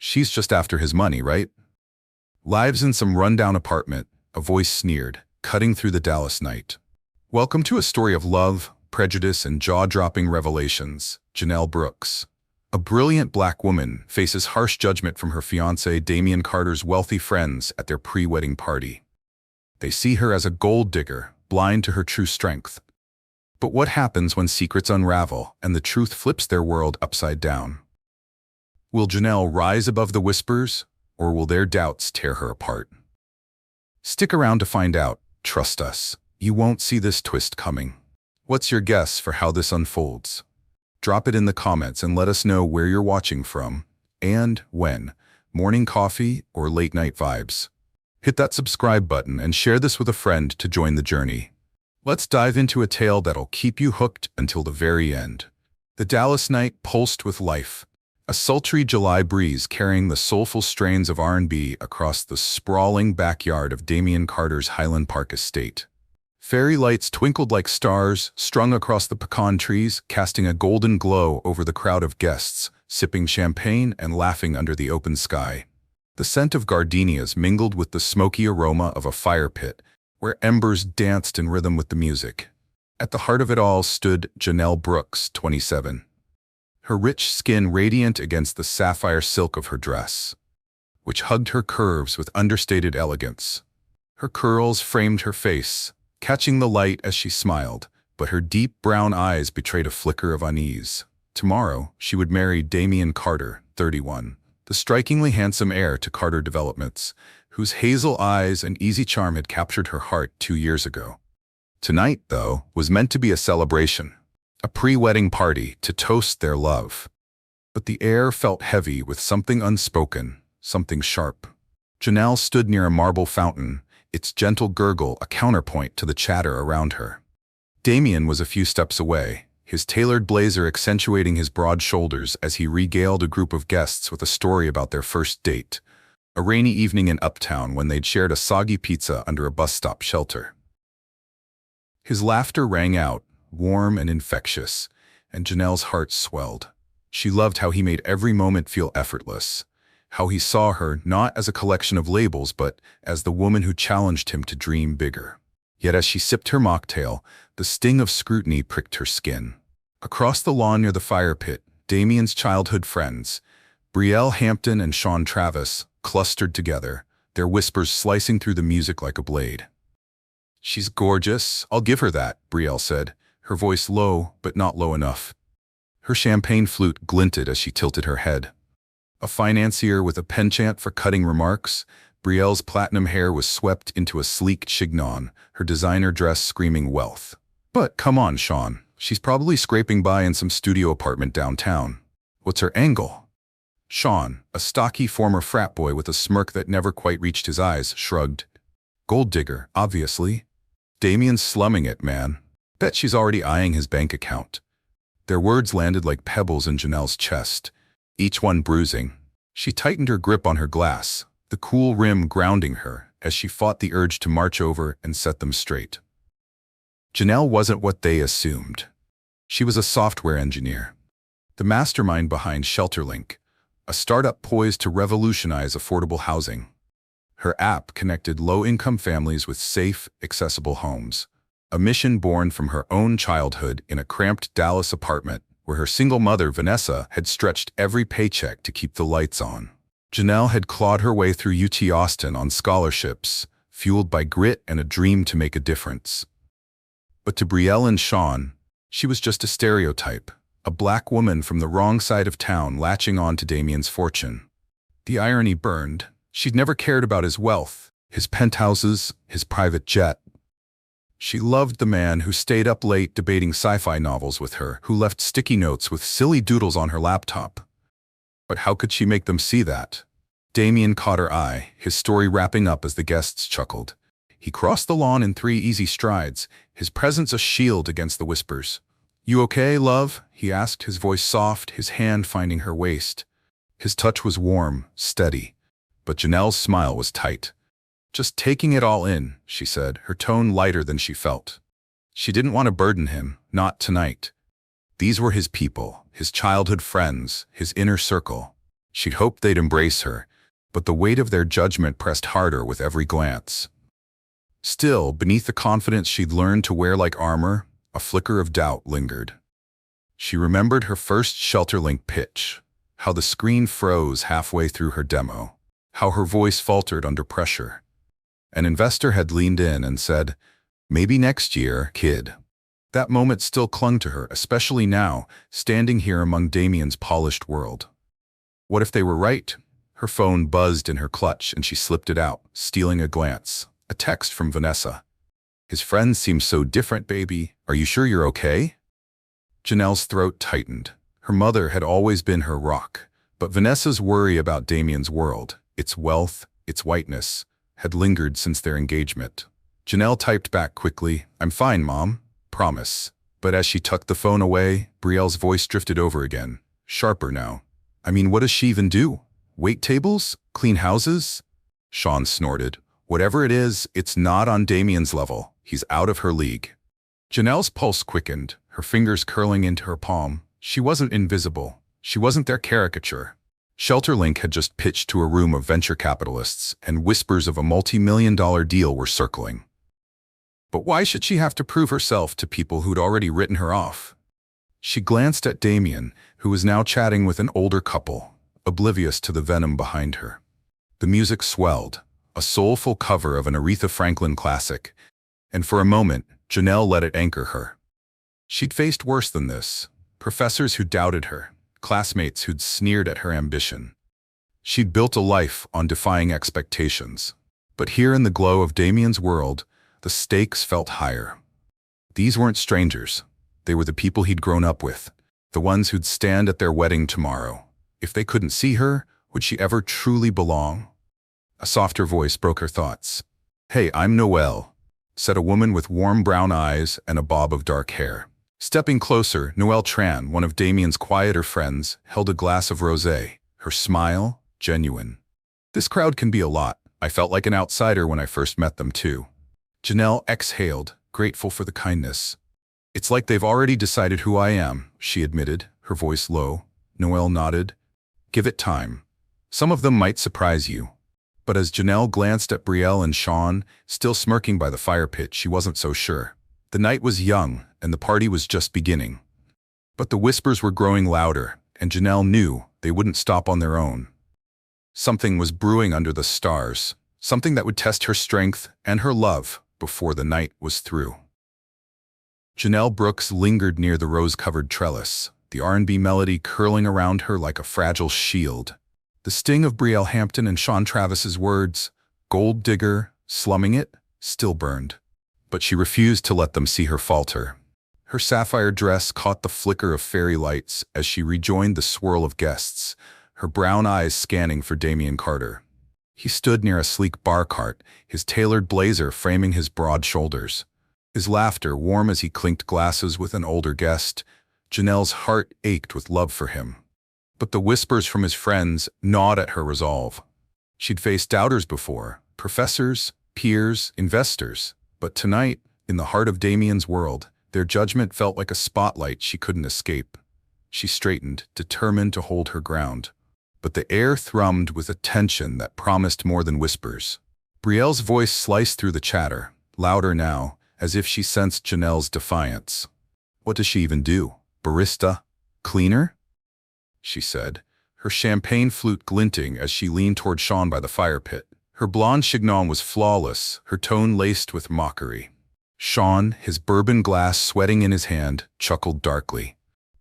She's just after his money, right? Lives in some rundown apartment, a voice sneered, cutting through the Dallas night. Welcome to a story of love, prejudice, and jaw-dropping revelations. Janelle Brooks, a brilliant black woman, faces harsh judgment from her fiancé Damian Carter's wealthy friends at their pre-wedding party. They see her as a gold digger, blind to her true strength. But what happens when secrets unravel and the truth flips their world upside down? Will Janelle rise above the whispers, or will their doubts tear her apart? Stick around to find out. Trust us, you won't see this twist coming. What's your guess for how this unfolds? Drop it in the comments and let us know where you're watching from and when. Morning coffee or late night vibes? Hit that subscribe button and share this with a friend to join the journey. Let's dive into a tale that'll keep you hooked until the very end. The Dallas night pulsed with life. A sultry July breeze carrying the soulful strains of R&B across the sprawling backyard of Damian Carter's Highland Park estate. Fairy lights twinkled like stars, strung across the pecan trees, casting a golden glow over the crowd of guests, sipping champagne and laughing under the open sky. The scent of gardenias mingled with the smoky aroma of a fire pit, where embers danced in rhythm with the music. At the heart of it all stood Janelle Brooks, 27. Her rich skin radiant against the sapphire silk of her dress, which hugged her curves with understated elegance. Her curls framed her face, catching the light as she smiled, but her deep brown eyes betrayed a flicker of unease. Tomorrow, she would marry Damian Carter, 31, the strikingly handsome heir to Carter Developments, whose hazel eyes and easy charm had captured her heart 2 years ago. Tonight, though, was meant to be a celebration. A pre-wedding party to toast their love. But the air felt heavy with something unspoken, something sharp. Janelle stood near a marble fountain, its gentle gurgle a counterpoint to the chatter around her. Damian was a few steps away, his tailored blazer accentuating his broad shoulders as he regaled a group of guests with a story about their first date, a rainy evening in Uptown when they'd shared a soggy pizza under a bus stop shelter. His laughter rang out, warm and infectious, and Janelle's heart swelled. She loved how he made every moment feel effortless, how he saw her not as a collection of labels but as the woman who challenged him to dream bigger. Yet as she sipped her mocktail, the sting of scrutiny pricked her skin. Across the lawn near the fire pit, Damian's childhood friends, Brielle Hampton and Sean Travis, clustered together, their whispers slicing through the music like a blade. "She's gorgeous, I'll give her that," Brielle said, her voice low, but not low enough. Her champagne flute glinted as she tilted her head. A financier with a penchant for cutting remarks, Brielle's platinum hair was swept into a sleek chignon, her designer dress screaming wealth. "But come on, Sean, she's probably scraping by in some studio apartment downtown. What's her angle?" Sean, a stocky former frat boy with a smirk that never quite reached his eyes, shrugged. "Gold digger, obviously. Damian's slumming it, man. Bet she's already eyeing his bank account." Their words landed like pebbles in Janelle's chest, each one bruising. She tightened her grip on her glass, the cool rim grounding her as she fought the urge to march over and set them straight. Janelle wasn't what they assumed. She was a software engineer, the mastermind behind ShelterLink, a startup poised to revolutionize affordable housing. Her app connected low-income families with safe, accessible homes. A mission born from her own childhood in a cramped Dallas apartment where her single mother, Vanessa, had stretched every paycheck to keep the lights on. Janelle had clawed her way through UT Austin on scholarships, fueled by grit and a dream to make a difference. But to Brielle and Sean, she was just a stereotype, a black woman from the wrong side of town latching on to Damian's fortune. The irony burned. She'd never cared about his wealth, his penthouses, his private jet. She loved the man who stayed up late debating sci-fi novels with her, who left sticky notes with silly doodles on her laptop. But how could she make them see that? Damian caught her eye, his story wrapping up as the guests chuckled. He crossed the lawn in 3 easy strides, his presence a shield against the whispers. "You okay, love?" he asked, his voice soft, his hand finding her waist. His touch was warm, steady, but Janelle's smile was tight. "Just taking it all in," she said, her tone lighter than she felt. She didn't want to burden him, not tonight. These were his people, his childhood friends, his inner circle. She'd hoped they'd embrace her, but the weight of their judgment pressed harder with every glance. Still, beneath the confidence she'd learned to wear like armor, a flicker of doubt lingered. She remembered her first ShelterLink pitch, how the screen froze halfway through her demo, how her voice faltered under pressure. An investor had leaned in and said, "Maybe next year, kid." That moment still clung to her, especially now, standing here among Damien's polished world. What if they were right? Her phone buzzed in her clutch and she slipped it out, stealing a glance. A text from Vanessa. "His friends seem so different, baby. Are you sure you're okay?" Janelle's throat tightened. Her mother had always been her rock, but Vanessa's worry about Damien's world, its wealth, its whiteness, had lingered since their engagement. Janelle typed back quickly, "I'm fine, Mom. Promise." But as she tucked the phone away, Brielle's voice drifted over again, sharper now. "I mean, what does she even do? Wait tables? Clean houses?" Sean snorted. "Whatever it is, it's not on Damien's level. He's out of her league." Janelle's pulse quickened, her fingers curling into her palm. She wasn't invisible. She wasn't their caricature. ShelterLink had just pitched to a room of venture capitalists, and whispers of a multi-million-dollar deal were circling. But why should she have to prove herself to people who'd already written her off? She glanced at Damien, who was now chatting with an older couple, oblivious to the venom behind her. The music swelled, a soulful cover of an Aretha Franklin classic, and for a moment, Janelle let it anchor her. She'd faced worse than this. Professors who doubted her, classmates who'd sneered at her ambition. She'd built a life on defying expectations. But here in the glow of Damien's world, the stakes felt higher. These weren't strangers. They were the people he'd grown up with, the ones who'd stand at their wedding tomorrow. If they couldn't see her, would she ever truly belong? A softer voice broke her thoughts. "Hey, I'm Noelle," said a woman with warm brown eyes and a bob of dark hair. Stepping closer, Noelle Tran, one of Damien's quieter friends, held a glass of rosé, her smile genuine. "This crowd can be a lot. I felt like an outsider when I first met them, too." Janelle exhaled, grateful for the kindness. "It's like they've already decided who I am," she admitted, her voice low. Noelle nodded. "Give it time. Some of them might surprise you." But as Janelle glanced at Brielle and Sean, still smirking by the fire pit, she wasn't so sure. The night was young, and the party was just beginning. But the whispers were growing louder, and Janelle knew they wouldn't stop on their own. Something was brewing under the stars, something that would test her strength and her love before the night was through. Janelle Brooks lingered near the rose-covered trellis, the R&B melody curling around her like a fragile shield. The sting of Brielle Hampton and Sean Travis's words, "gold digger, slumming it," still burned. But she refused to let them see her falter. Her sapphire dress caught the flicker of fairy lights as she rejoined the swirl of guests, her brown eyes scanning for Damien Carter. He stood near a sleek bar cart, his tailored blazer framing his broad shoulders. His laughter warm as he clinked glasses with an older guest. Janelle's heart ached with love for him. But the whispers from his friends gnawed at her resolve. She'd faced doubters before, professors, peers, investors. But tonight, in the heart of Damien's world, their judgment felt like a spotlight she couldn't escape. She straightened, determined to hold her ground. But the air thrummed with a tension that promised more than whispers. Brielle's voice sliced through the chatter, louder now, as if she sensed Janelle's defiance. "What does she even do? Barista? Cleaner?" she said, her champagne flute glinting as she leaned toward Sean by the fire pit. Her blonde chignon was flawless, her tone laced with mockery. Sean, his bourbon glass sweating in his hand, chuckled darkly.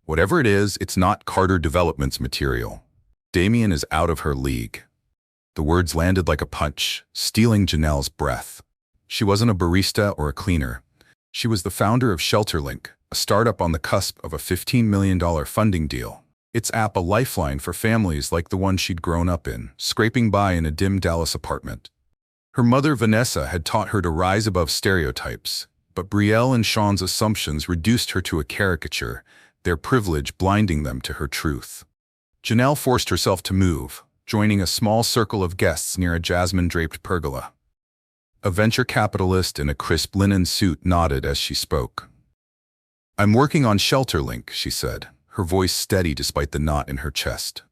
"Whatever it is, it's not Carter Development's material. Damien is out of her league." The words landed like a punch, stealing Janelle's breath. She wasn't a barista or a cleaner. She was the founder of ShelterLink, a startup on the cusp of a $15 million funding deal. Its app a lifeline for families like the one she'd grown up in, scraping by in a dim Dallas apartment. Her mother Vanessa had taught her to rise above stereotypes, but Brielle and Sean's assumptions reduced her to a caricature, their privilege blinding them to her truth. Janelle forced herself to move, joining a small circle of guests near a jasmine-draped pergola. A venture capitalist in a crisp linen suit nodded as she spoke. "I'm working on ShelterLink," she said, her voice steady despite the knot in her chest.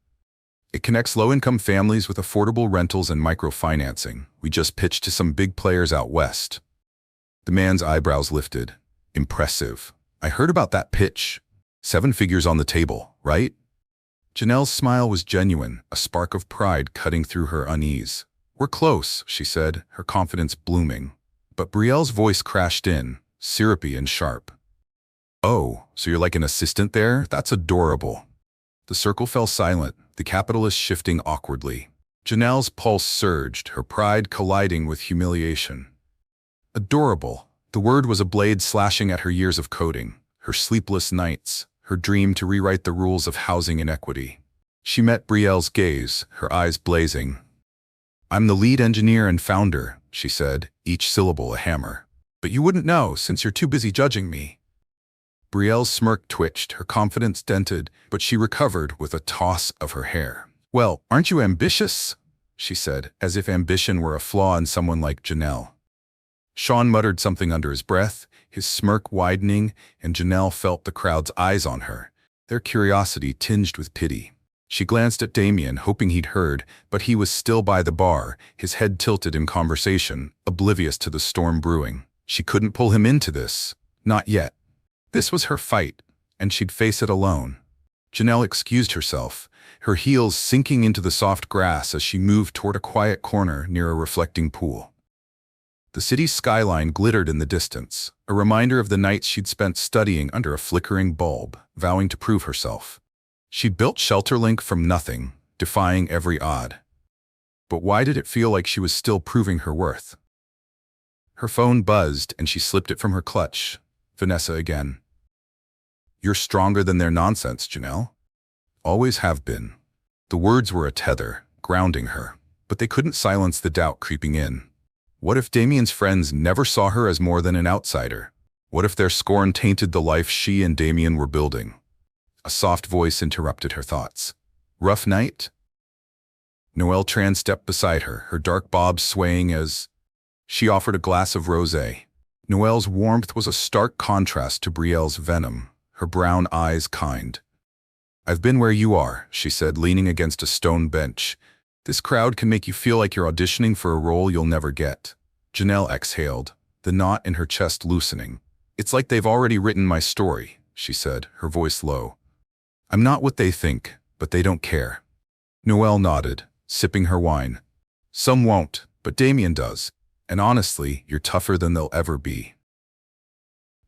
It connects low-income families with affordable rentals and microfinancing. We just pitched to some big players out west." The man's eyebrows lifted. "Impressive. I heard about that pitch. 7 figures on the table, right?" Janelle's smile was genuine, a spark of pride cutting through her unease. "We're close," she said, her confidence blooming. But Brielle's voice crashed in, syrupy and sharp. "Oh, so you're like an assistant there? That's adorable." The circle fell silent, the capitalist shifting awkwardly. Janelle's pulse surged, her pride colliding with humiliation. Adorable. The word was a blade slashing at her years of coding, her sleepless nights, her dream to rewrite the rules of housing inequity. She met Brielle's gaze, her eyes blazing. "I'm the lead engineer and founder," she said, each syllable a hammer. "But you wouldn't know since you're too busy judging me." Brielle's smirk twitched, her confidence dented, but she recovered with a toss of her hair. "Well, aren't you ambitious?" she said, as if ambition were a flaw in someone like Janelle. Sean muttered something under his breath, his smirk widening, and Janelle felt the crowd's eyes on her, their curiosity tinged with pity. She glanced at Damien, hoping he'd heard, but he was still by the bar, his head tilted in conversation, oblivious to the storm brewing. She couldn't pull him into this. Not yet. This was her fight, and she'd face it alone. Janelle excused herself, her heels sinking into the soft grass as she moved toward a quiet corner near a reflecting pool. The city's skyline glittered in the distance, a reminder of the nights she'd spent studying under a flickering bulb, vowing to prove herself. She'd built ShelterLink from nothing, defying every odd. But why did it feel like she was still proving her worth? Her phone buzzed and she slipped it from her clutch. Vanessa again. "You're stronger than their nonsense, Janelle." "Always have been." The words were a tether, grounding her, but they couldn't silence the doubt creeping in. What if Damien's friends never saw her as more than an outsider? What if their scorn tainted the life she and Damien were building? A soft voice interrupted her thoughts. "Rough night?" Noelle Tran stepped beside her, her dark bob swaying as she offered a glass of rosé. Noelle's warmth was a stark contrast to Brielle's venom, her brown eyes kind. "I've been where you are," she said, leaning against a stone bench. "This crowd can make you feel like you're auditioning for a role you'll never get." Janelle exhaled, the knot in her chest loosening. "It's like they've already written my story," she said, her voice low. "I'm not what they think, but they don't care." Noelle nodded, sipping her wine. "Some won't, but Damien does. And honestly, you're tougher than they'll ever be."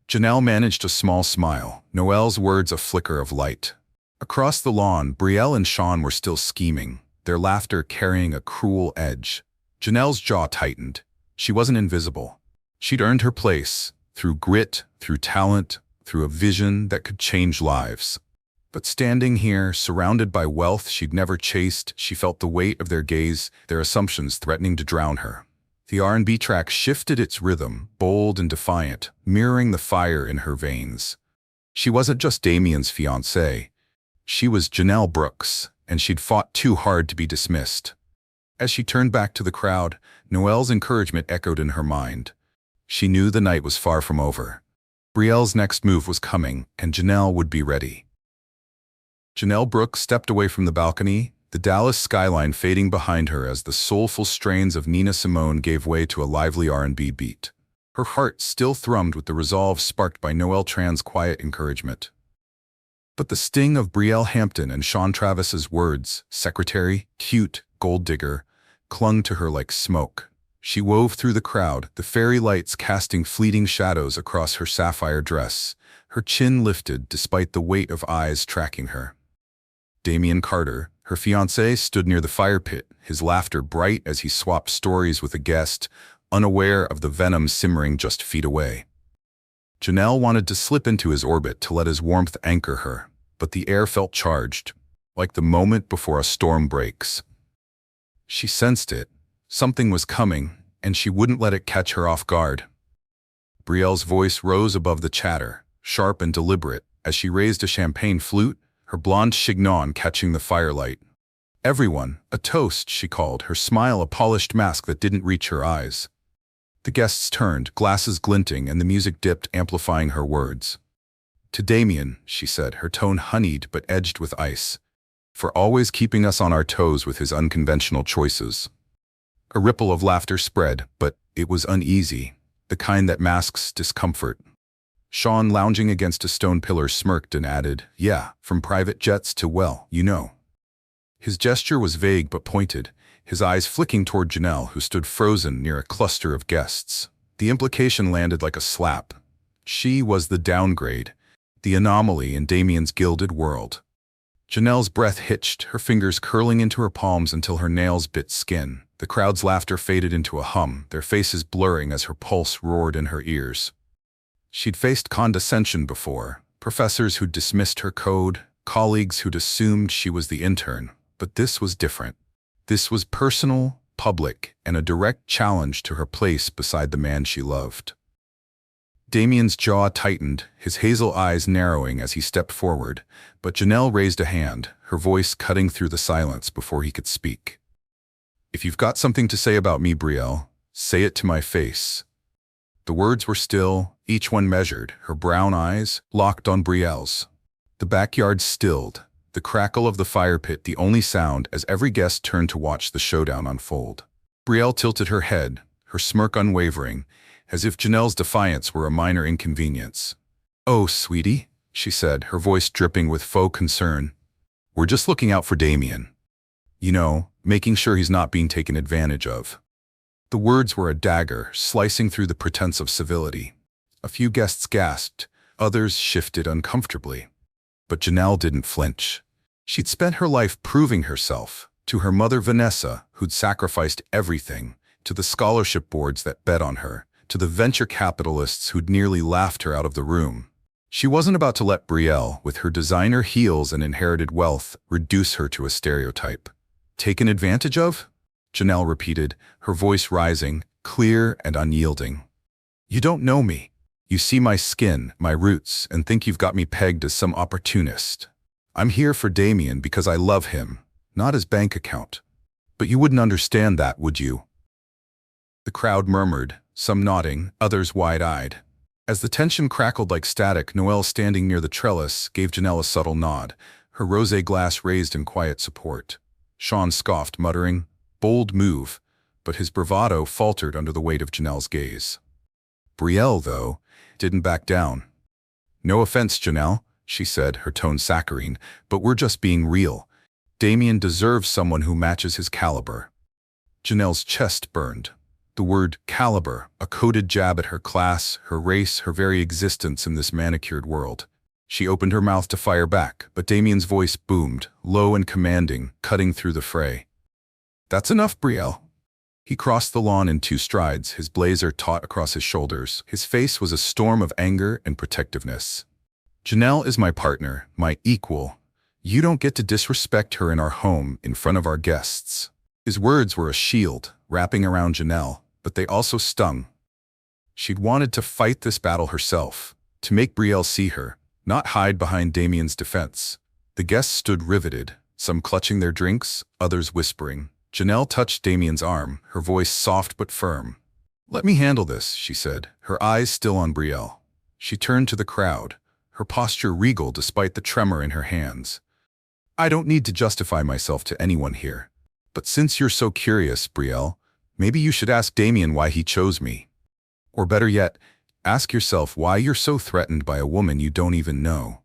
Janelle managed a small smile, Noelle's words a flicker of light. Across the lawn, Brielle and Sean were still scheming, their laughter carrying a cruel edge. Janelle's jaw tightened. She wasn't invisible. She'd earned her place, through grit, through talent, through a vision that could change lives. But standing here, surrounded by wealth she'd never chased, she felt the weight of their gaze, their assumptions threatening to drown her. The R&B track shifted its rhythm, bold and defiant, mirroring the fire in her veins. She wasn't just Damien's fiancé. She was Janelle Brooks, and she'd fought too hard to be dismissed. As she turned back to the crowd, Noelle's encouragement echoed in her mind. She knew the night was far from over. Brielle's next move was coming, and Janelle would be ready. Janelle Brooks stepped away from the balcony, the Dallas skyline fading behind her as the soulful strains of Nina Simone gave way to a lively R&B beat. Her heart still thrummed with the resolve sparked by Noelle Tran's quiet encouragement. But the sting of Brielle Hampton and Sean Travis's words, secretary, cute, gold digger, clung to her like smoke. She wove through the crowd, the fairy lights casting fleeting shadows across her sapphire dress, her chin lifted despite the weight of eyes tracking her. Damien Carter, her fiancé, stood near the fire pit, his laughter bright as he swapped stories with a guest, unaware of the venom simmering just feet away. Janelle wanted to slip into his orbit to let his warmth anchor her, but the air felt charged, like the moment before a storm breaks. She sensed it. Something was coming, and she wouldn't let it catch her off guard. Brielle's voice rose above the chatter, sharp and deliberate, as she raised a champagne flute, her blonde chignon catching the firelight. "Everyone, a toast," she called, her smile a polished mask that didn't reach her eyes. The guests turned, glasses glinting, and the music dipped, amplifying her words. "To Damien," she said, her tone honeyed but edged with ice. for always keeping us on our toes with his unconventional choices. A ripple of laughter spread, but it was uneasy, the kind that masks discomfort. Sean, lounging against a stone pillar, smirked and added, "Yeah, from private jets to, well, you know." His gesture was vague but pointed, his eyes flicking toward Janelle, who stood frozen near a cluster of guests. The implication landed like a slap. She was the downgrade, the anomaly in Damien's gilded world. Janelle's breath hitched, her fingers curling into her palms until her nails bit skin. The crowd's laughter faded into a hum, their faces blurring as her pulse roared in her ears. She'd faced condescension before, professors who'd dismissed her code, colleagues who'd assumed she was the intern. But this was different. This was personal, public, and a direct challenge to her place beside the man she loved. Damien's jaw tightened, his hazel eyes narrowing as he stepped forward, but Janelle raised a hand, her voice cutting through the silence before he could speak. "If you've got something to say about me, Brielle, say it to my face." The words were still, each one measured, her brown eyes locked on Brielle's. The backyard stilled, the crackle of the fire pit the only sound as every guest turned to watch the showdown unfold. Brielle tilted her head, her smirk unwavering, as if Janelle's defiance were a minor inconvenience. "Oh, sweetie," she said, her voice dripping with faux concern. "We're just looking out for Damien. You know, making sure he's not being taken advantage of." The words were a dagger, slicing through the pretense of civility. A few guests gasped, others shifted uncomfortably. But Janelle didn't flinch. She'd spent her life proving herself, to her mother Vanessa, who'd sacrificed everything, to the scholarship boards that bet on her, to the venture capitalists who'd nearly laughed her out of the room. She wasn't about to let Brielle, with her designer heels and inherited wealth, reduce her to a stereotype. "Taken advantage of?" Janelle repeated, her voice rising, clear and unyielding. "You don't know me. You see my skin, my roots, and think you've got me pegged as some opportunist. I'm here for Damien because I love him, not his bank account. But you wouldn't understand that, would you?" The crowd murmured, some nodding, others wide-eyed. As the tension crackled like static, Noelle, standing near the trellis, gave Janelle a subtle nod, her rosé glass raised in quiet support. Sean scoffed, muttering, "Bold move," but his bravado faltered under the weight of Janelle's gaze. Brielle, though, didn't back down. "No offense, Janelle," she said, her tone saccharine, "but we're just being real. Damien deserves someone who matches his caliber." Janelle's chest burned. The word caliber, a coded jab at her class, her race, her very existence in this manicured world. She opened her mouth to fire back, but Damien's voice boomed, low and commanding, cutting through the fray. "That's enough, Brielle." He crossed the lawn in 2 strides, his blazer taut across his shoulders. His face was a storm of anger and protectiveness. "Janelle is my partner, my equal. You don't get to disrespect her in our home in front of our guests." His words were a shield, wrapping around Janelle, but they also stung. She'd wanted to fight this battle herself, to make Brielle see her, not hide behind Damien's defense. The guests stood riveted, some clutching their drinks, others whispering. Janelle touched Damien's arm, her voice soft but firm. "Let me handle this," she said, her eyes still on Brielle. She turned to the crowd, her posture regal despite the tremor in her hands. "I don't need to justify myself to anyone here. But since you're so curious, Brielle, maybe you should ask Damien why he chose me. Or better yet, ask yourself why you're so threatened by a woman you don't even know."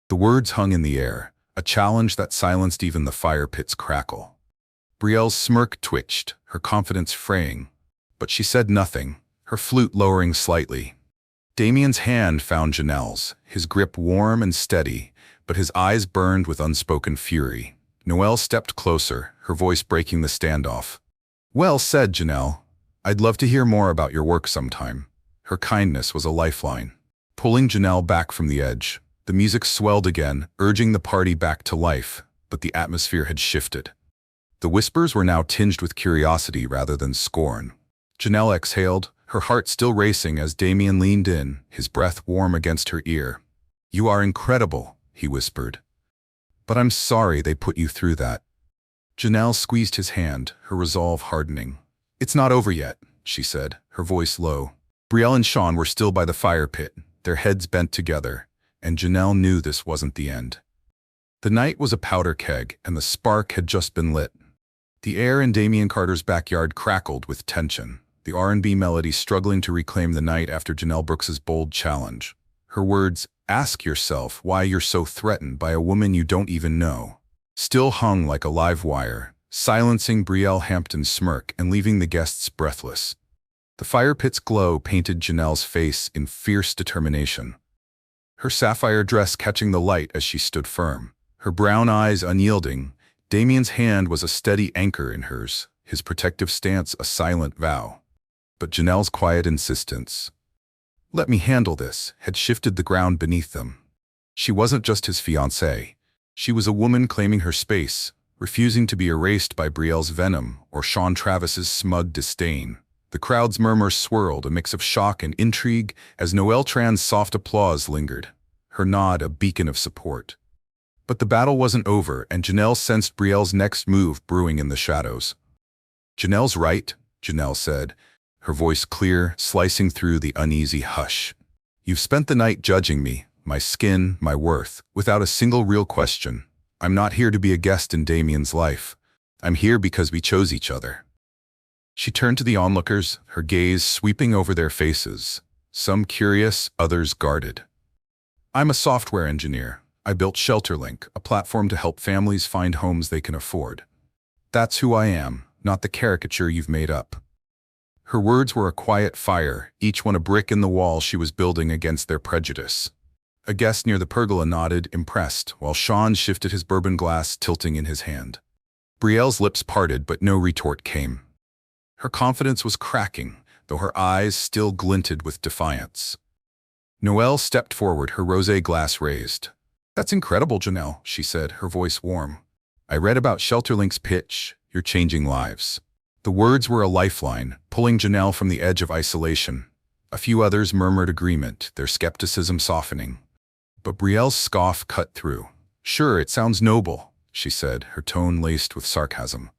The words hung in the air, a challenge that silenced even the fire pit's crackle. Brielle's smirk twitched, her confidence fraying. But she said nothing, her flute lowering slightly. Damien's hand found Janelle's, his grip warm and steady, but his eyes burned with unspoken fury. Noelle stepped closer, her voice breaking the standoff. "Well said, Janelle. I'd love to hear more about your work sometime." Her kindness was a lifeline, pulling Janelle back from the edge. The music swelled again, urging the party back to life, but the atmosphere had shifted. The whispers were now tinged with curiosity rather than scorn. Janelle exhaled, her heart still racing as Damien leaned in, his breath warm against her ear. "You are incredible," he whispered. "But I'm sorry they put you through that." Janelle squeezed his hand, her resolve hardening. "It's not over yet," she said, her voice low. Brielle and Sean were still by the fire pit, their heads bent together, and Janelle knew this wasn't the end. The night was a powder keg, and the spark had just been lit. The air in Damien Carter's backyard crackled with tension, the R&B melody struggling to reclaim the night after Janelle Brooks's bold challenge. Her words, "Ask yourself why you're so threatened by a woman you don't even know," still hung like a live wire, silencing Brielle Hampton's smirk and leaving the guests breathless. The fire pit's glow painted Janelle's face in fierce determination, her sapphire dress catching the light as she stood firm, her brown eyes unyielding. Damien's hand was a steady anchor in hers, his protective stance a silent vow. But Janelle's quiet insistence, "Let me handle this," had shifted the ground beneath them. She wasn't just his fiancée. She was a woman claiming her space, refusing to be erased by Brielle's venom or Sean Travis's smug disdain. The crowd's murmur swirled, a mix of shock and intrigue, as Noelle Tran's soft applause lingered, her nod a beacon of support. But the battle wasn't over, and Janelle sensed Brielle's next move brewing in the shadows. "Janelle's right," Janelle said, her voice clear, slicing through the uneasy hush. "You've spent the night judging me, my skin, my worth, without a single real question. I'm not here to be a guest in Damien's life. I'm here because we chose each other." She turned to the onlookers, her gaze sweeping over their faces, some curious, others guarded. "I'm a software engineer. I built ShelterLink, a platform to help families find homes they can afford. That's who I am, not the caricature you've made up." Her words were a quiet fire, each one a brick in the wall she was building against their prejudice. A guest near the pergola nodded, impressed, while Sean shifted his bourbon glass, tilting in his hand. Brielle's lips parted, but no retort came. Her confidence was cracking, though her eyes still glinted with defiance. Noelle stepped forward, her rosé glass raised. "That's incredible, Janelle," she said, her voice warm. "I read about ShelterLink's pitch. You're changing lives." The words were a lifeline, pulling Janelle from the edge of isolation. A few others murmured agreement, their skepticism softening. But Brielle's scoff cut through. "Sure, it sounds noble," she said, her tone laced with sarcasm.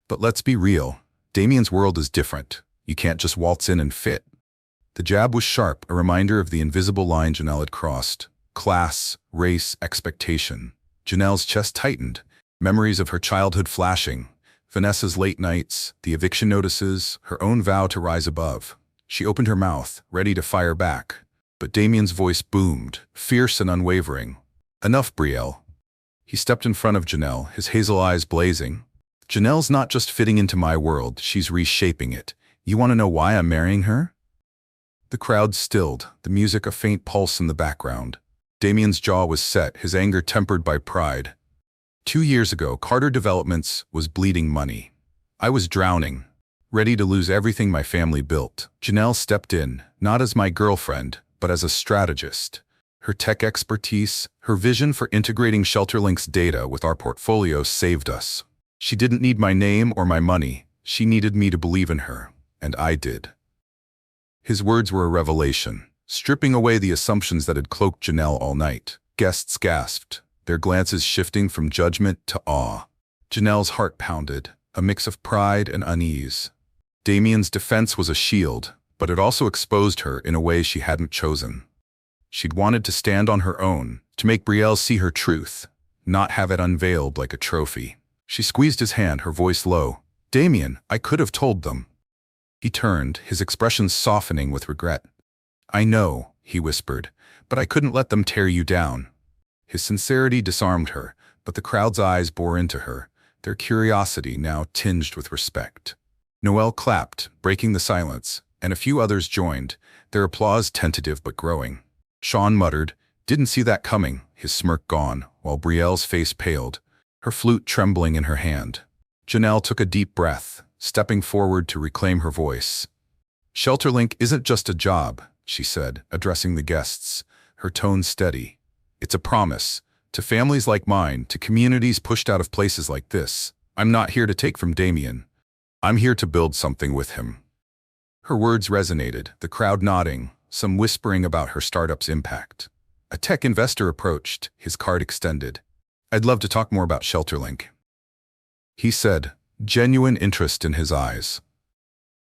"But let's be real. Damien's world is different. You can't just waltz in and fit." The jab was sharp, a reminder of the invisible line Janelle had crossed. Class, race, expectation. Janelle's chest tightened, memories of her childhood flashing. Vanessa's late nights, the eviction notices, her own vow to rise above. She opened her mouth, ready to fire back. But Damien's voice boomed, fierce and unwavering. "Enough, Brielle." He stepped in front of Janelle, his hazel eyes blazing. "Janelle's not just fitting into my world, she's reshaping it. You want to know why I'm marrying her?" The crowd stilled, the music a faint pulse in the background. Damien's jaw was set, his anger tempered by pride. 2 years ago, Carter Developments was bleeding money. I was drowning, ready to lose everything my family built. Janelle stepped in, not as my girlfriend, but as a strategist. Her tech expertise, her vision for integrating ShelterLink's data with our portfolio saved us. She didn't need my name or my money. She needed me to believe in her, and I did. His words were a revelation, stripping away the assumptions that had cloaked Janelle all night. Guests gasped, their glances shifting from judgment to awe. Janelle's heart pounded, a mix of pride and unease. Damien's defense was a shield, but it also exposed her in a way she hadn't chosen. She'd wanted to stand on her own, to make Brielle see her truth, not have it unveiled like a trophy. She squeezed his hand, her voice low. "Damien, I could have told them." He turned, his expression softening with regret. "I know," he whispered, "but I couldn't let them tear you down." His sincerity disarmed her, but the crowd's eyes bore into her, their curiosity now tinged with respect. Noelle clapped, breaking the silence, and a few others joined, their applause tentative but growing. Sean muttered, "Didn't see that coming," his smirk gone, while Brielle's face paled, her flute trembling in her hand. Janelle took a deep breath, stepping forward to reclaim her voice. "ShelterLink isn't just a job," she said, addressing the guests, her tone steady. "It's a promise, to families like mine, to communities pushed out of places like this. I'm not here to take from Damien. I'm here to build something with him." Her words resonated, the crowd nodding, some whispering about her startup's impact. A tech investor approached, his card extended. "I'd love to talk more about ShelterLink," he said, genuine interest in his eyes.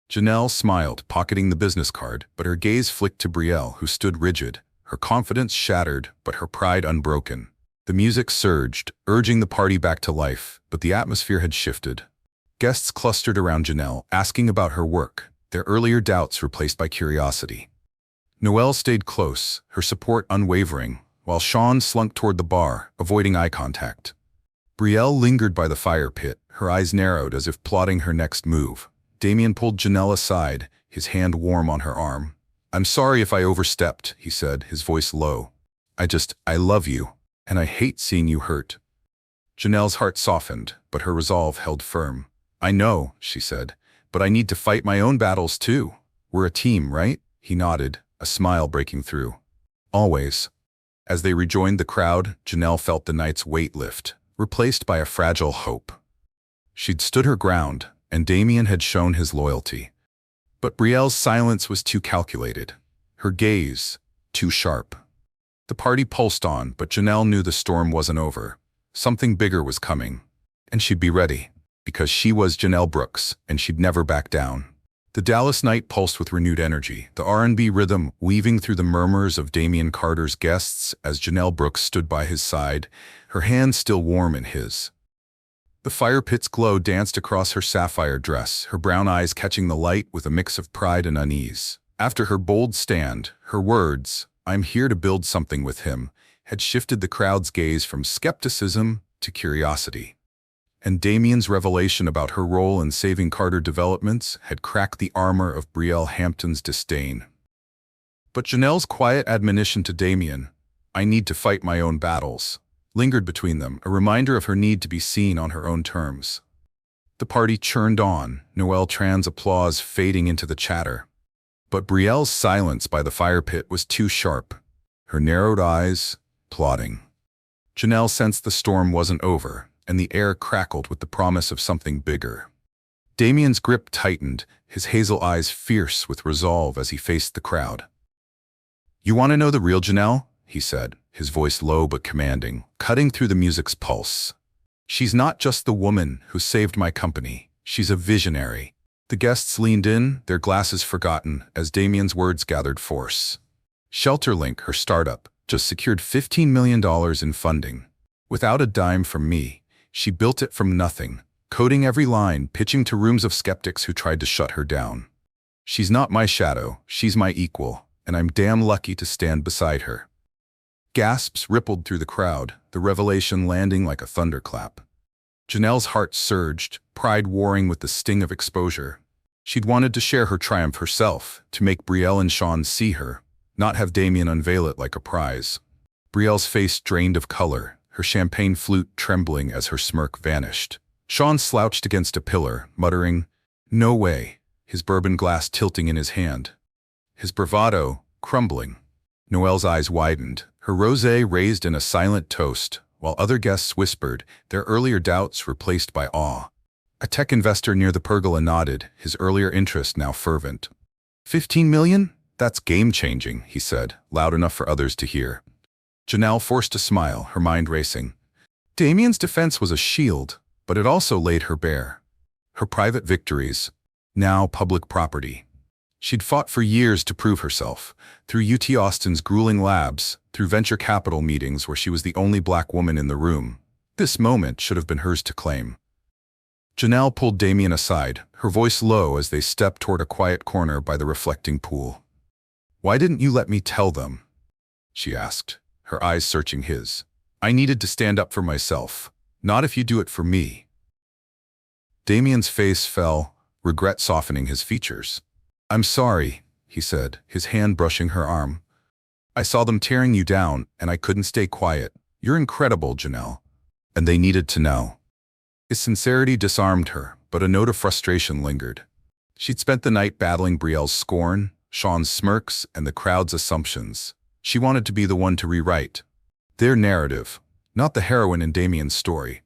Janelle smiled, pocketing the business card, but her gaze flicked to Brielle, who stood rigid, her confidence shattered, but her pride unbroken. The music surged, urging the party back to life, but the atmosphere had shifted. Guests clustered around Janelle, asking about her work, their earlier doubts replaced by curiosity. Noelle stayed close, her support unwavering, while Sean slunk toward the bar, avoiding eye contact. Brielle lingered by the fire pit, her eyes narrowed as if plotting her next move. Damien pulled Janelle aside, his hand warm on her arm. "I'm sorry if I overstepped," he said, his voice low. I love you, and I hate seeing you hurt." Janelle's heart softened, but her resolve held firm. "I know," she said, "but I need to fight my own battles too. We're a team, right?" He nodded, a smile breaking through. "Always." As they rejoined the crowd, Janelle felt the night's weight lift, replaced by a fragile hope. She'd stood her ground, and Damien had shown his loyalty. But Brielle's silence was too calculated, her gaze too sharp. The party pulsed on, but Janelle knew the storm wasn't over. Something bigger was coming, and she'd be ready, because she was Janelle Brooks, and she'd never back down. The Dallas night pulsed with renewed energy, the R&B rhythm weaving through the murmurs of Damien Carter's guests as Janelle Brooks stood by his side, her hand still warm in his. The fire pit's glow danced across her sapphire dress, her brown eyes catching the light with a mix of pride and unease. After her bold stand, her words, "I'm here to build something with him," had shifted the crowd's gaze from skepticism to curiosity. And Damien's revelation about her role in saving Carter developments had cracked the armor of Brielle Hampton's disdain. But Janelle's quiet admonition to Damien, "I need to fight my own battles," lingered between them, a reminder of her need to be seen on her own terms. The party churned on, Noelle Tran's applause fading into the chatter. But Brielle's silence by the fire pit was too sharp, her narrowed eyes plotting. Janelle sensed the storm wasn't over, and the air crackled with the promise of something bigger. Damien's grip tightened, his hazel eyes fierce with resolve as he faced the crowd. "You want to know the real Janelle?" he said, his voice low but commanding, cutting through the music's pulse. "She's not just the woman who saved my company. She's a visionary." The guests leaned in, their glasses forgotten, as Damien's words gathered force. ShelterLink, her startup, just secured $15 million in funding. Without a dime from me, she built it from nothing, coding every line, pitching to rooms of skeptics who tried to shut her down. She's not my shadow, she's my equal, and I'm damn lucky to stand beside her. Gasps rippled through the crowd, the revelation landing like a thunderclap. Janelle's heart surged, pride warring with the sting of exposure. She'd wanted to share her triumph herself, to make Brielle and Sean see her, not have Damien unveil it like a prize. Brielle's face drained of color, her champagne flute trembling as her smirk vanished. Sean slouched against a pillar, muttering, "No way," his bourbon glass tilting in his hand. His bravado crumbling. Noelle's eyes widened, her rosé raised in a silent toast, while other guests whispered, their earlier doubts replaced by awe. A tech investor near the pergola nodded, his earlier interest now fervent. "$15 million? That's game-changing," he said, loud enough for others to hear. Janelle forced a smile, her mind racing. Damien's defense was a shield, but it also laid her bare. Her private victories, now public property. She'd fought for years to prove herself, through UT Austin's grueling labs, through venture capital meetings where she was the only black woman in the room. This moment should have been hers to claim. Janelle pulled Damien aside, her voice low as they stepped toward a quiet corner by the reflecting pool. "Why didn't you let me tell them?" she asked, her eyes searching his. "I needed to stand up for myself, not if you do it for me." Damien's face fell, regret softening his features. "I'm sorry," he said, his hand brushing her arm. "I saw them tearing you down, and I couldn't stay quiet. You're incredible, Janelle." And they needed to know. His sincerity disarmed her, but a note of frustration lingered. She'd spent the night battling Brielle's scorn, Sean's smirks, and the crowd's assumptions. She wanted to be the one to rewrite their narrative, not the heroine in Damien's story.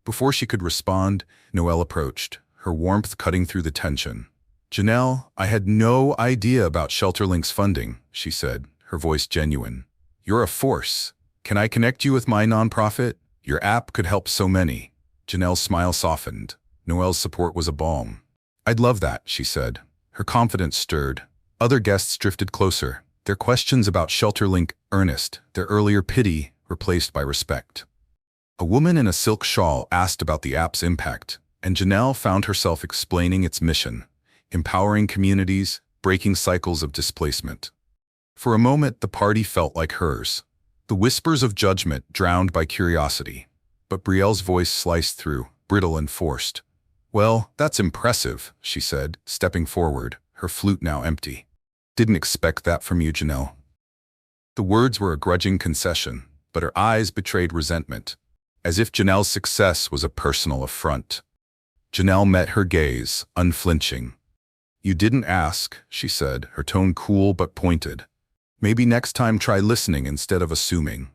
Before she could respond, Noelle approached, her warmth cutting through the tension. "Janelle, I had no idea about ShelterLink's funding," she said, her voice genuine. "You're a force. Can I connect you with my nonprofit? Your app could help so many." Janelle's smile softened. Noelle's support was a balm. "I'd love that," she said. Her confidence stirred. Other guests drifted closer, their questions about ShelterLink earnest, their earlier pity replaced by respect. A woman in a silk shawl asked about the app's impact, and Janelle found herself explaining its mission: empowering communities, breaking cycles of displacement. For a moment, the party felt like hers. The whispers of judgment drowned by curiosity. But Brielle's voice sliced through, brittle and forced. "Well, that's impressive," she said, stepping forward, her flute now empty. "Didn't expect that from you, Janelle." The words were a grudging concession, but her eyes betrayed resentment, as if Janelle's success was a personal affront. Janelle met her gaze, unflinching. "You didn't ask," she said, her tone cool but pointed. "Maybe next time try listening instead of assuming."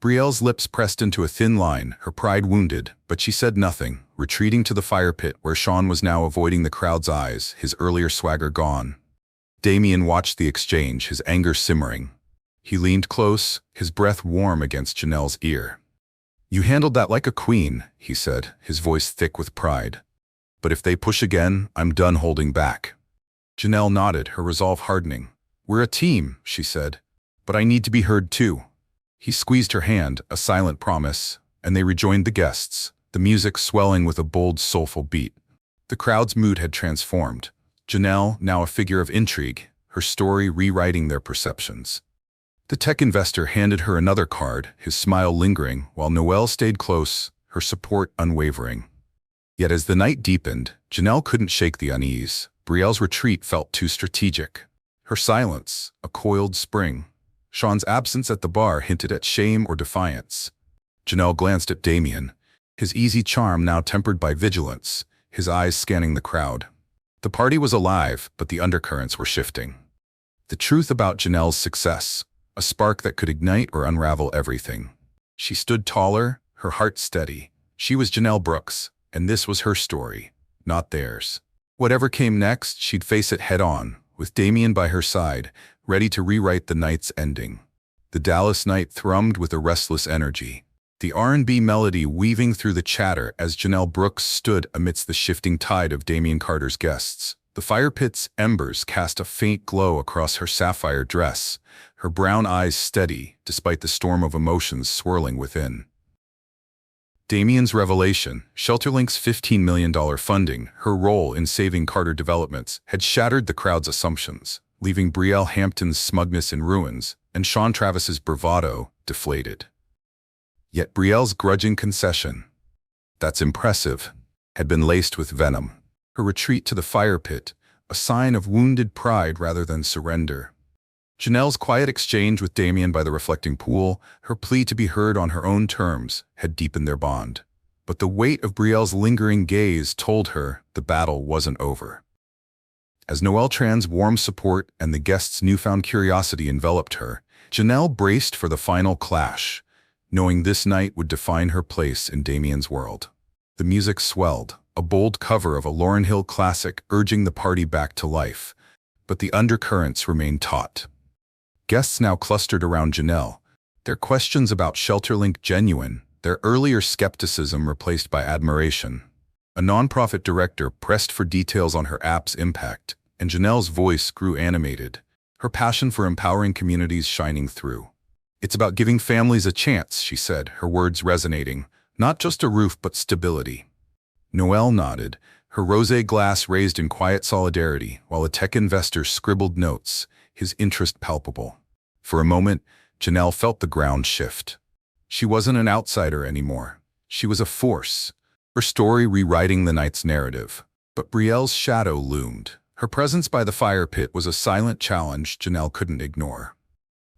Brielle's lips pressed into a thin line, her pride wounded, but she said nothing, retreating to the fire pit where Sean was now avoiding the crowd's eyes, his earlier swagger gone. Damien watched the exchange, his anger simmering. He leaned close, his breath warm against Janelle's ear. "You handled that like a queen," he said, his voice thick with pride. "But if they push again, I'm done holding back." Janelle nodded, her resolve hardening. "We're a team," she said, "but I need to be heard too." He squeezed her hand, a silent promise, and they rejoined the guests, the music swelling with a bold, soulful beat. The crowd's mood had transformed. Janelle, now a figure of intrigue, her story rewriting their perceptions. The tech investor handed her another card, his smile lingering, while Noelle stayed close, her support unwavering. Yet as the night deepened, Janelle couldn't shake the unease. Brielle's retreat felt too strategic. Her silence, a coiled spring. Sean's absence at the bar hinted at shame or defiance. Janelle glanced at Damien, his easy charm now tempered by vigilance, his eyes scanning the crowd. The party was alive, but the undercurrents were shifting. The truth about Janelle's success, a spark that could ignite or unravel everything. She stood taller, her heart steady. She was Janelle Brooks, and this was her story, not theirs. Whatever came next, she'd face it head-on, with Damien by her side, ready to rewrite the night's ending. The Dallas night thrummed with a restless energy, the R&B melody weaving through the chatter as Janelle Brooks stood amidst the shifting tide of Damien Carter's guests. The fire pit's embers cast a faint glow across her sapphire dress, her brown eyes steady despite the storm of emotions swirling within. Damien's revelation, ShelterLink's $15 million funding, her role in saving Carter Developments, had shattered the crowd's assumptions, leaving Brielle Hampton's smugness in ruins and Sean Travis's bravado deflated. Yet Brielle's grudging concession, "That's impressive," had been laced with venom. Her retreat to the fire pit, a sign of wounded pride rather than surrender. Janelle's quiet exchange with Damien by the reflecting pool, her plea to be heard on her own terms, had deepened their bond. But the weight of Brielle's lingering gaze told her the battle wasn't over. As Noelle Tran's warm support and the guests' newfound curiosity enveloped her, Janelle braced for the final clash, knowing this night would define her place in Damien's world. The music swelled, a bold cover of a Lauryn Hill classic urging the party back to life, but the undercurrents remained taut. Guests now clustered around Janelle, their questions about ShelterLink genuine, their earlier skepticism replaced by admiration. A nonprofit director pressed for details on her app's impact, and Janelle's voice grew animated, her passion for empowering communities shining through. "It's about giving families a chance," she said, her words resonating, "not just a roof but stability." Noelle nodded, her rosé glass raised in quiet solidarity, while a tech investor scribbled notes, his interest palpable. For a moment, Janelle felt the ground shift. She wasn't an outsider anymore. She was a force, her story rewriting the night's narrative. But Brielle's shadow loomed. Her presence by the fire pit was a silent challenge Janelle couldn't ignore.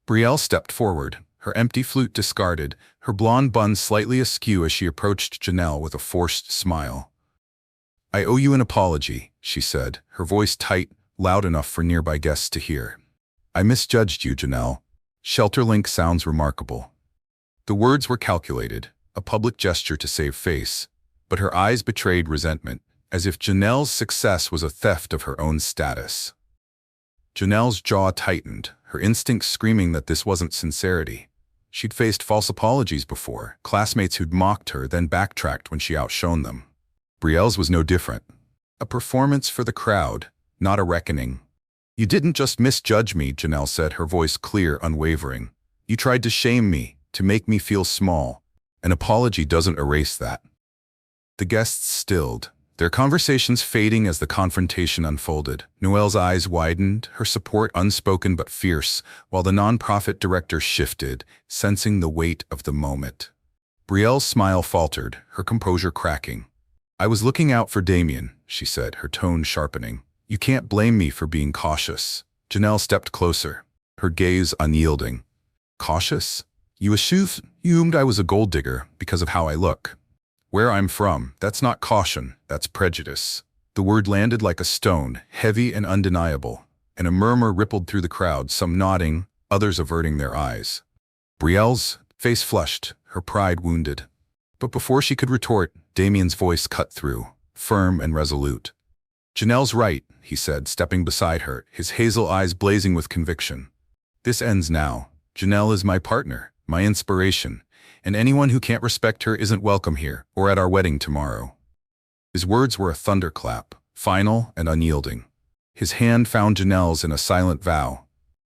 Brielle stepped forward, her empty flute discarded, her blonde bun slightly askew as she approached Janelle with a forced smile. "I owe you an apology," she said, her voice tight, loud enough for nearby guests to hear. "I misjudged you, Janelle. ShelterLink sounds remarkable." The words were calculated, a public gesture to save face, but her eyes betrayed resentment, as if Janelle's success was a theft of her own status. Janelle's jaw tightened, her instincts screaming that this wasn't sincerity. She'd faced false apologies before, classmates who'd mocked her then backtracked when she outshone them. Brielle's was no different. A performance for the crowd, not a reckoning. "You didn't just misjudge me," Janelle said, her voice clear, unwavering. "You tried to shame me, to make me feel small. An apology doesn't erase that. The guests stilled, their conversations fading as the confrontation unfolded. Noelle's eyes widened, her support unspoken but fierce, while the nonprofit director shifted, sensing the weight of the moment. Brielle's smile faltered, her composure cracking. "I was looking out for Damien," she said, her tone sharpening. "You can't blame me for being cautious." Janelle stepped closer, her gaze unyielding. "Cautious? You assumed I was a gold digger because of how I look. Where I'm from, that's not caution, that's prejudice." The word landed like a stone, heavy and undeniable, and a murmur rippled through the crowd, some nodding, others averting their eyes. Brielle's face flushed, her pride wounded. But before she could retort, Damien's voice cut through, firm and resolute. "Janelle's right," he said, stepping beside her, his hazel eyes blazing with conviction. "This ends now. Janelle is my partner, my inspiration, and anyone who can't respect her isn't welcome here or at our wedding tomorrow." His words were a thunderclap, final and unyielding. His hand found Janelle's in a silent vow.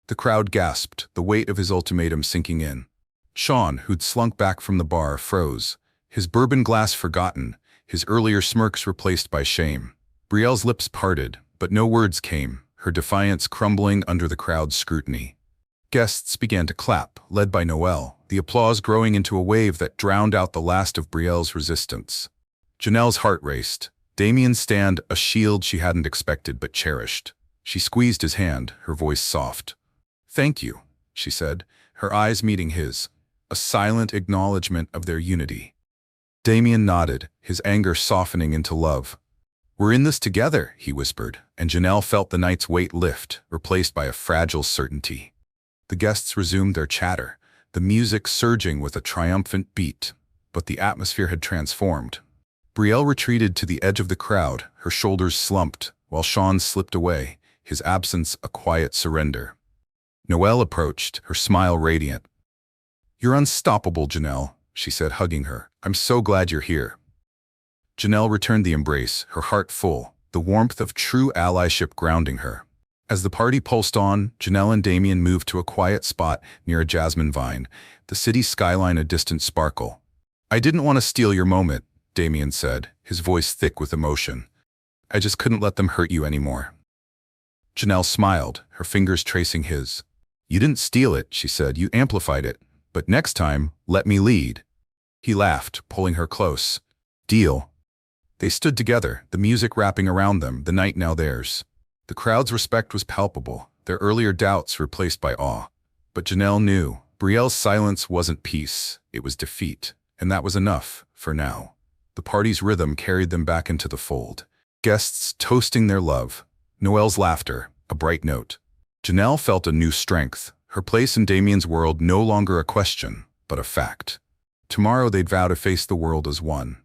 The crowd gasped, the weight of his ultimatum sinking in. Sean, who'd slunk back from the bar, froze, his bourbon glass forgotten, his earlier smirks replaced by shame. Brielle's lips parted, but no words came, her defiance crumbling under the crowd's scrutiny. Guests began to clap, led by Noelle, the applause growing into a wave that drowned out the last of Brielle's resistance. Janelle's heart raced. Damien's stand, a shield she hadn't expected but cherished. She squeezed his hand, her voice soft. "Thank you," she said, her eyes meeting his, a silent acknowledgement of their unity. Damien nodded, his anger softening into love. "We're in this together," he whispered, and Janelle felt the night's weight lift, replaced by a fragile certainty. The guests resumed their chatter, the music surging with a triumphant beat, but the atmosphere had transformed. Brielle retreated to the edge of the crowd, her shoulders slumped, while Sean slipped away, his absence a quiet surrender. Noelle approached, her smile radiant. "You're unstoppable, Janelle," she said, hugging her. "I'm so glad you're here." Janelle returned the embrace, her heart full, the warmth of true allyship grounding her. As the party pulsed on, Janelle and Damien moved to a quiet spot near a jasmine vine, the city skyline a distant sparkle. "I didn't want to steal your moment," Damien said, his voice thick with emotion. "I just couldn't let them hurt you anymore." Janelle smiled, her fingers tracing his. "You didn't steal it," she said, "you amplified it. But next time, let me lead." He laughed, pulling her close. "Deal." They stood together, the music wrapping around them, the night now theirs. The crowd's respect was palpable, their earlier doubts replaced by awe. But Janelle knew, Brielle's silence wasn't peace, it was defeat, and that was enough, for now. The party's rhythm carried them back into the fold. Guests toasting their love. Noelle's laughter, a bright note. Janelle felt a new strength, her place in Damien's world no longer a question, but a fact. Tomorrow they'd vow to face the world as one.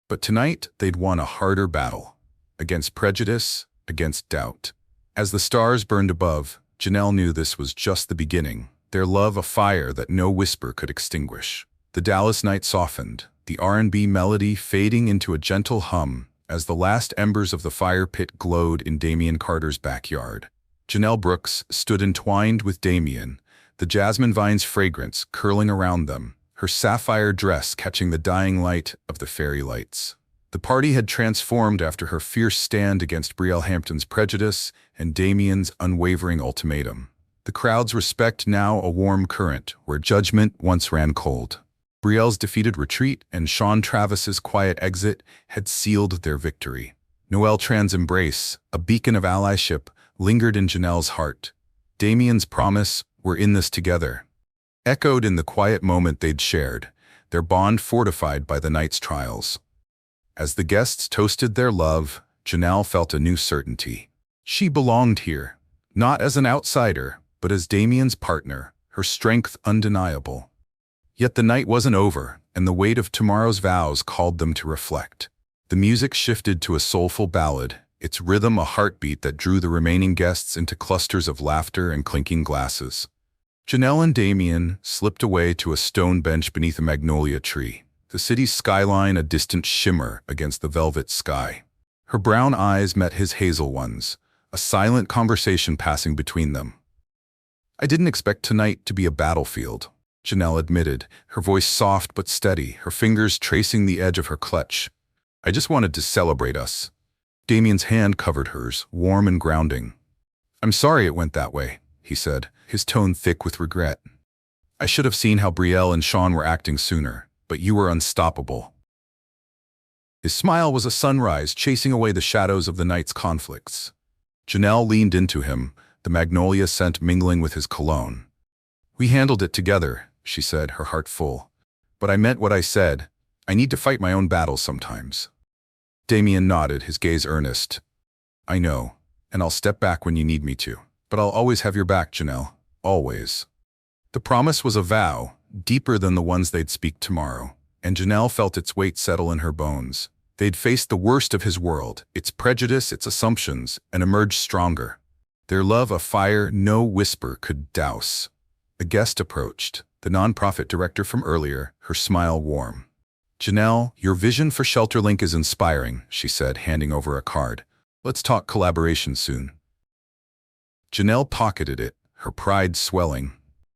But tonight they'd won a harder battle. Against prejudice, against doubt. As the stars burned above, Janelle knew this was just the beginning, their love a fire that no whisper could extinguish. The Dallas night softened, the R&B melody fading into a gentle hum as the last embers of the fire pit glowed in Damien Carter's backyard. Janelle Brooks stood entwined with Damien, the jasmine vine's fragrance curling around them, her sapphire dress catching the dying light of the fairy lights. The party had transformed after her fierce stand against Brielle Hampton's prejudice and Damien's unwavering ultimatum. The crowd's respect now a warm current where judgment once ran cold. Brielle's defeated retreat and Sean Travis's quiet exit had sealed their victory. Noelle Tran's embrace, a beacon of allyship, lingered in Janelle's heart. Damien's promise, "We're in this together," echoed in the quiet moment they'd shared, their bond fortified by the night's trials. As the guests toasted their love, Janelle felt a new certainty. She belonged here, not as an outsider, but as Damien's partner, her strength undeniable. Yet the night wasn't over, and the weight of tomorrow's vows called them to reflect. The music shifted to a soulful ballad, its rhythm a heartbeat that drew the remaining guests into clusters of laughter and clinking glasses. Janelle and Damien slipped away to a stone bench beneath a magnolia tree, the city's skyline a distant shimmer against the velvet sky. Her brown eyes met his hazel ones, a silent conversation passing between them. "I didn't expect tonight to be a battlefield," Janelle admitted, her voice soft but steady, her fingers tracing the edge of her clutch. I just wanted to celebrate us. Damien's hand covered hers, warm and grounding. I'm sorry it went that way, he said, his tone thick with regret. I should have seen how Brielle and Sean were acting sooner, but you were unstoppable. His smile was a sunrise chasing away the shadows of the night's conflicts. Janelle leaned into him, the magnolia scent mingling with his cologne. We handled it together, she said, her heart full. But I meant what I said. I need to fight my own battles sometimes. Damien nodded, his gaze earnest. I know, and I'll step back when you need me to. But I'll always have your back, Janelle. Always. The promise was a vow, deeper than the ones they'd speak tomorrow, and Janelle felt its weight settle in her bones. They'd faced the worst of his world, its prejudice, its assumptions, and emerged stronger. Their love a fire no whisper could douse. A guest approached, the nonprofit director from earlier, her smile warm. Janelle, your vision for ShelterLink is inspiring, she said, handing over a card. Let's talk collaboration soon. Janelle pocketed it, her pride swelling.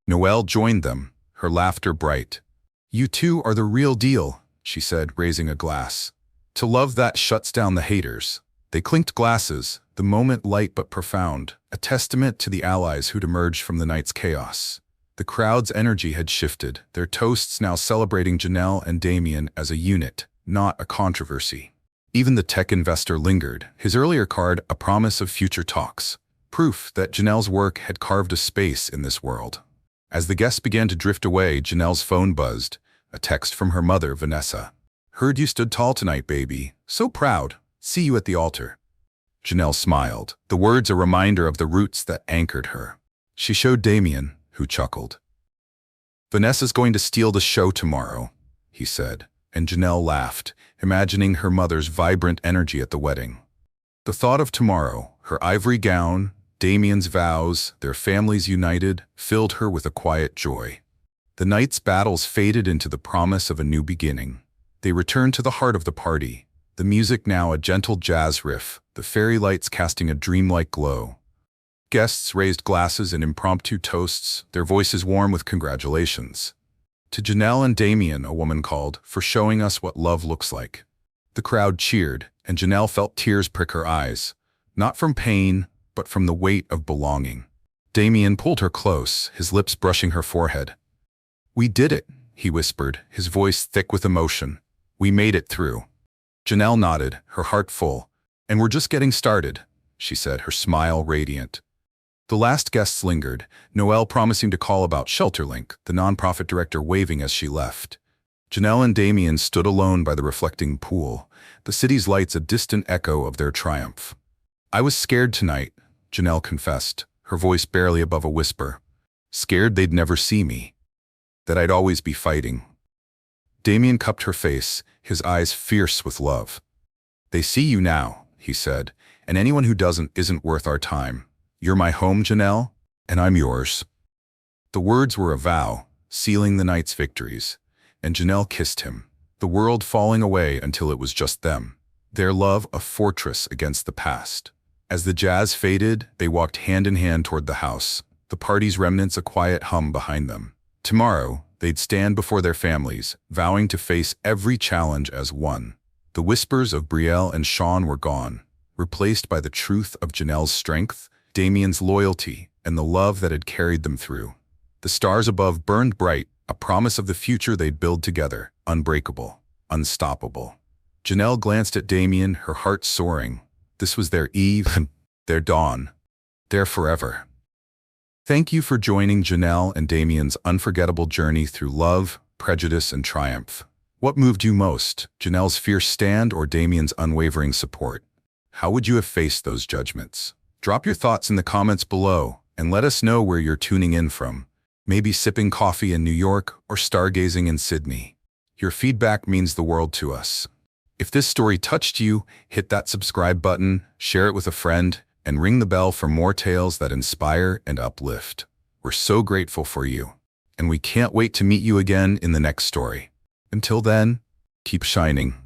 Noelle joined them, her laughter bright. You two are the real deal, she said, raising a glass. To love that shuts down the haters. They clinked glasses, the moment light but profound, a testament to the allies who'd emerged from the night's chaos. The crowd's energy had shifted, their toasts now celebrating Janelle and Damien as a unit, not a controversy. Even the tech investor lingered, his earlier card a promise of future talks, proof that Janelle's work had carved a space in this world. As the guests began to drift away, Janelle's phone buzzed, a text from her mother, Vanessa. Heard you stood tall tonight, baby. So proud. See you at the altar. Janelle smiled, the words a reminder of the roots that anchored her. She showed Damien, who chuckled. Vanessa's going to steal the show tomorrow, he said, and Janelle laughed, imagining her mother's vibrant energy at the wedding. The thought of tomorrow, her ivory gown, Damien's vows, their families united, filled her with a quiet joy. The night's battles faded into the promise of a new beginning. They returned to the heart of the party, the music now a gentle jazz riff, the fairy lights casting a dreamlike glow. Guests raised glasses in impromptu toasts, their voices warm with congratulations. To Janelle and Damien, a woman called, for showing us what love looks like. The crowd cheered, and Janelle felt tears prick her eyes, not from pain, but from the weight of belonging. Damien pulled her close, his lips brushing her forehead. We did it, he whispered, his voice thick with emotion. We made it through. Janelle nodded, her heart full. And we're just getting started, she said, her smile radiant. The last guests lingered, Noelle promising to call about ShelterLink, the nonprofit director waving as she left. Janelle and Damien stood alone by the reflecting pool, the city's lights a distant echo of their triumph. I was scared tonight, Janelle confessed, her voice barely above a whisper. Scared they'd never see me. That I'd always be fighting. Damien cupped her face, his eyes fierce with love. They see you now, he said, and anyone who doesn't isn't worth our time. You're my home, Janelle, and I'm yours. The words were a vow, sealing the night's victories, and Janelle kissed him, the world falling away until it was just them, their love a fortress against the past. As the jazz faded, they walked hand in hand toward the house, the party's remnants a quiet hum behind them. Tomorrow, they'd stand before their families, vowing to face every challenge as one. The whispers of Brielle and Sean were gone, replaced by the truth of Janelle's strength, Damien's loyalty, and the love that had carried them through. The stars above burned bright, a promise of the future they'd build together, unbreakable, unstoppable. Janelle glanced at Damien, her heart soaring. This was their eve, their dawn, their forever. Thank you for joining Janelle and Damien's unforgettable journey through love, prejudice, and triumph. What moved you most, Janelle's fierce stand or Damien's unwavering support? How would you have faced those judgments? Drop your thoughts in the comments below and let us know where you're tuning in from. Maybe sipping coffee in New York or stargazing in Sydney. Your feedback means the world to us. If this story touched you, hit that subscribe button, share it with a friend, and ring the bell for more tales that inspire and uplift. We're so grateful for you, and we can't wait to meet you again in the next story. Until then, keep shining.